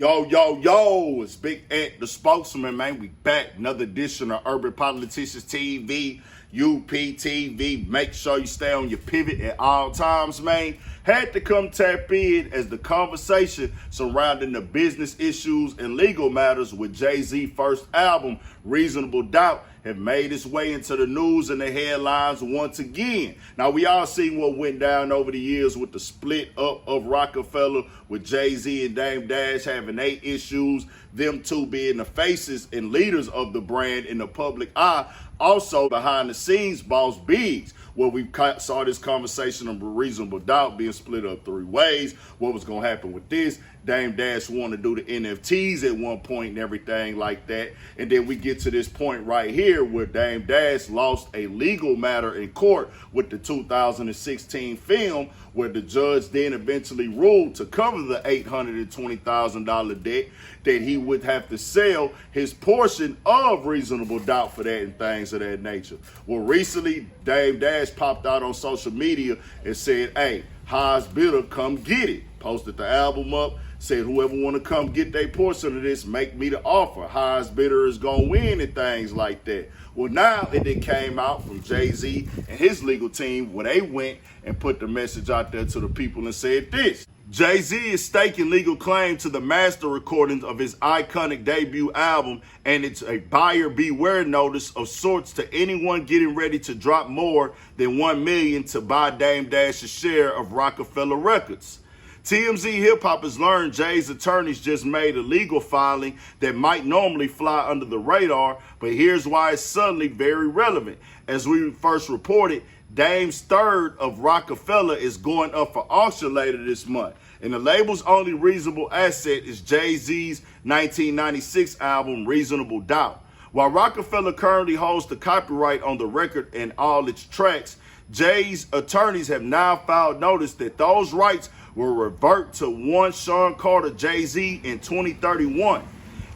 Yo, yo, yo, it's Big Ant, the spokesman, man. We back. Another edition of Urban Politicians TV, UPTV. Make sure you stay on your pivot at all times, man. Had to come tap in as the conversation surrounding the business issues and legal matters with Jay-Z's first album, Reasonable Doubt, have made its way into the news and the headlines once again. Now, we all seen what went down over the years with the split up of Rockefeller, with Jay-Z and Dame Dash having their issues, them two being the faces and leaders of the brand in the public eye. Also, behind the scenes, Boss Biggs, where we saw this conversation of Reasonable Doubt being split up three ways. What was going to happen with this? Dame Dash wanted to do the NFTs at one point and everything like that. And then we get to this point right here where Dame Dash lost a legal matter in court with the 2016 film, where the judge then eventually ruled to cover the $820,000 debt that he would have to sell his portion of Reasonable Doubt for that and things of that nature. Well, recently, Dame Dash popped out on social media and said, hey, highest bidder, come get it. Posted the album up, said whoever want to come get their portion of this, make me the offer. Highest bidder is going to win and things like that. Well, now it came out from Jay-Z and his legal team where they went and put the message out there to the people and said this. Jay-Z is staking legal claim to the master recordings of his iconic debut album, and it's a buyer beware notice of sorts to anyone getting ready to drop more than $1 million to buy Dame Dash's share of Rockefeller Records. TMZ Hip Hop has learned Jay's attorneys just made a legal filing that might normally fly under the radar, but here's why it's suddenly very relevant. As we first reported, Dame's third of Rockefeller is going up for auction later this month, and the label's only reasonable asset is Jay-Z's 1996 album, Reasonable Doubt. While Rockefeller currently holds the copyright on the record and all its tracks, Jay's attorneys have now filed notice that those rights will revert to one Sean Carter Jay-Z in 2031.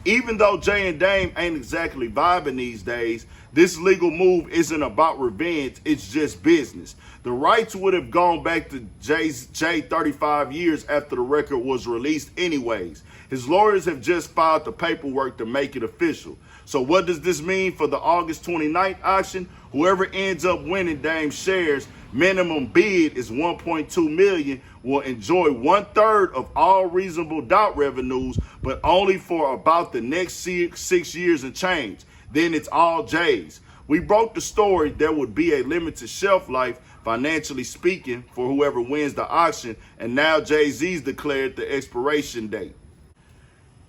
Even though Jay and Dame ain't exactly vibing these days, this legal move isn't about revenge, it's just business. The rights would have gone back to Jay 35 years after the record was released anyways. His lawyers have just filed the paperwork to make it official. So what does this mean for the August 29th auction? Whoever ends up winning Dame's shares, minimum bid is $1.2 million, will enjoy 1/3 of all Reasonable Doubt revenues, but only for about the next 6 years and change. Then it's all Jay's. We broke the story there would be a limited shelf life, financially speaking, for whoever wins the auction, and now Jay-Z's declared the expiration date.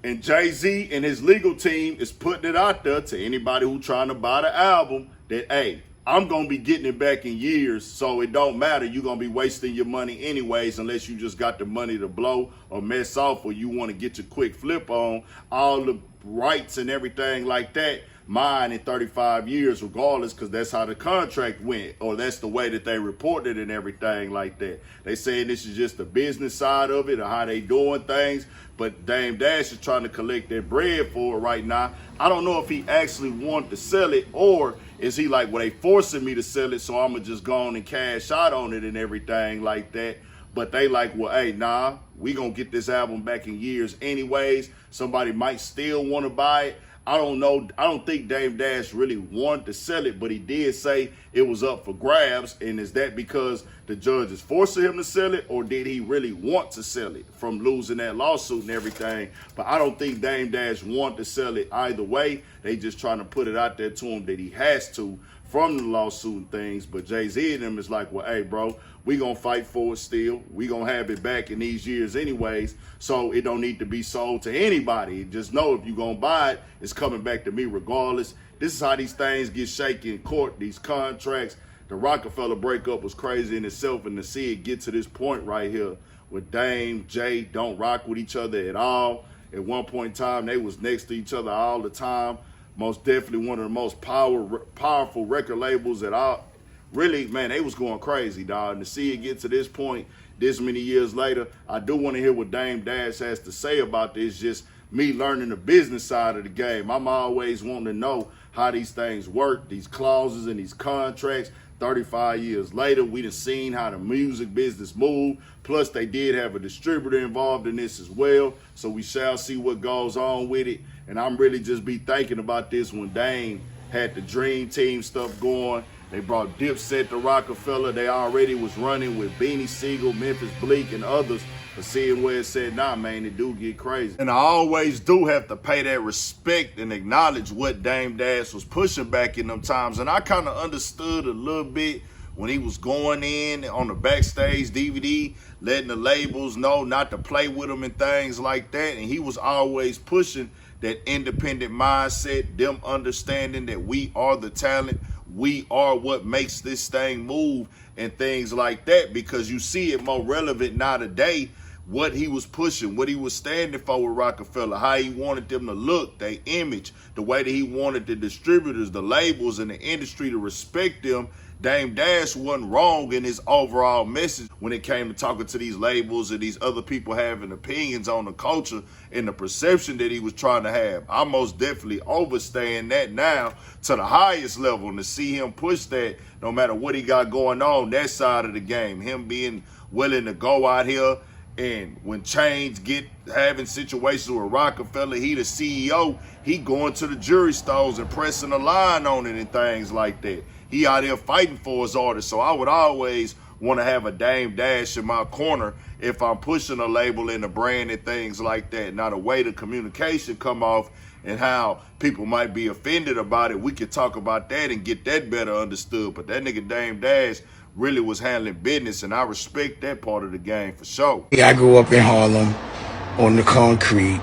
And Jay-Z and his legal team is putting it out there to anybody who's trying to buy the album that, hey, I'm going to be getting it back in years, so it don't matter. You're going to be wasting your money anyways unless you just got the money to blow or mess off, or you want to get your quick flip on. All the rights and everything like that, mine in 35 years regardless, because that's how the contract went, or that's the way that they reported and everything like that. They saying this is just the business side of it or how they doing things, but Dame Dash is trying to collect their bread for it right now. I don't know if he actually wanted to sell it, or is he like, well, they forcing me to sell it, so I'm going to just go on and cash out on it and everything like that. But they like, well, hey, nah, we going to get this album back in years anyways. Somebody might still want to buy it. I don't know. I don't think Dame Dash really wanted to sell it, but he did say it was up for grabs. And is that because the judge is forcing him to sell it, or did he really want to sell it from losing that lawsuit and everything? But I don't think Dame Dash wanted to sell it either way. They just trying to put it out there to him that he has to from the lawsuit and things. But Jay-Z and them is like, well, hey, bro, we going to fight for it still. We going to have it back in these years anyways, so it don't need to be sold to anybody. Just know if you going to buy it, it's coming back to me regardless. This is how these things get shaken in court, these contracts. The Rockefeller breakup was crazy in itself, and to see it get to this point right here with Dame, Jay don't rock with each other at all. At one point in time, they was next to each other all the time. Most definitely one of the most powerful record labels that I really, man, they was going crazy, dog. And to see it get to this point this many years later, I do want to hear what Dame Dash has to say about this. Just me learning the business side of the game. I'm always wanting to know how these things work, these clauses and these contracts, 35 years later, we done seen how the music business moved. Plus, they did have a distributor involved in this as well. So we shall see what goes on with it. And I'm really just be thinking about this when Dame had the Dream Team stuff going. They brought Dipset to Rockefeller. They already was running with Beanie Sigel, Memphis Bleak, and others. But seeing where it said, nah, man, it do get crazy. And I always do have to pay that respect and acknowledge what Dame Dash was pushing back in them times. And I kind of understood a little bit when he was going in on the backstage DVD, letting the labels know not to play with him and things like that. And he was always pushing that independent mindset, them understanding that we are the talent, we are what makes this thing move and things like that, because you see it more relevant now today, what he was pushing, what he was standing for with Rockefeller, how he wanted them to look, their image, the way that he wanted the distributors, the labels, and the industry to respect them. Dame Dash wasn't wrong in his overall message when it came to talking to these labels and these other people having opinions on the culture and the perception that he was trying to have. I most definitely understand that now to the highest level, and to see him push that no matter what he got going on, that side of the game, him being willing to go out here. And when Chainz get having situations with Rockefeller, he the CEO, he going to the jury stores and pressing a line on it and things like that. He out there fighting for his artists. So I would always want to have a Dame Dash in my corner if I'm pushing a label and a brand and things like that. Now, the way the communication come off and how people might be offended about it, we could talk about that and get that better understood. But that nigga Dame Dash really was handling business, and I respect that part of the game for sure. Yeah, I grew up in Harlem on the concrete,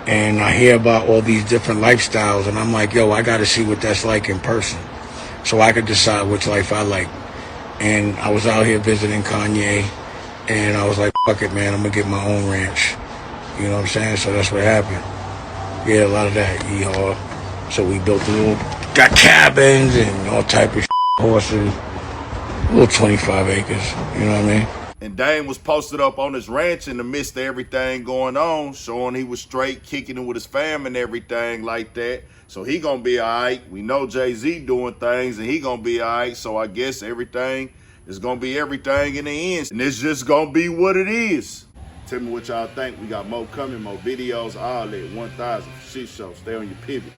and I hear about all these different lifestyles, and I'm like, yo, I got to see what that's like in person so I could decide which life I like. And I was out here visiting Kanye, and I was like, fuck it, man, I'm going to get my own ranch. You know what I'm saying? So that's what happened. Yeah, a lot of that, yeehaw. So we built got cabins and all type of horses. Little 25 acres, you know what I mean? And Dame was posted up on his ranch in the midst of everything going on, showing he was straight, kicking it with his fam and everything like that. So he gonna be all right. We know Jay-Z doing things, and he gonna be all right. So I guess everything is gonna be everything in the end. And it's just gonna be what it is. Tell me what y'all think. We got more coming, more videos, all that. 1000 shit show. Stay on your pivot.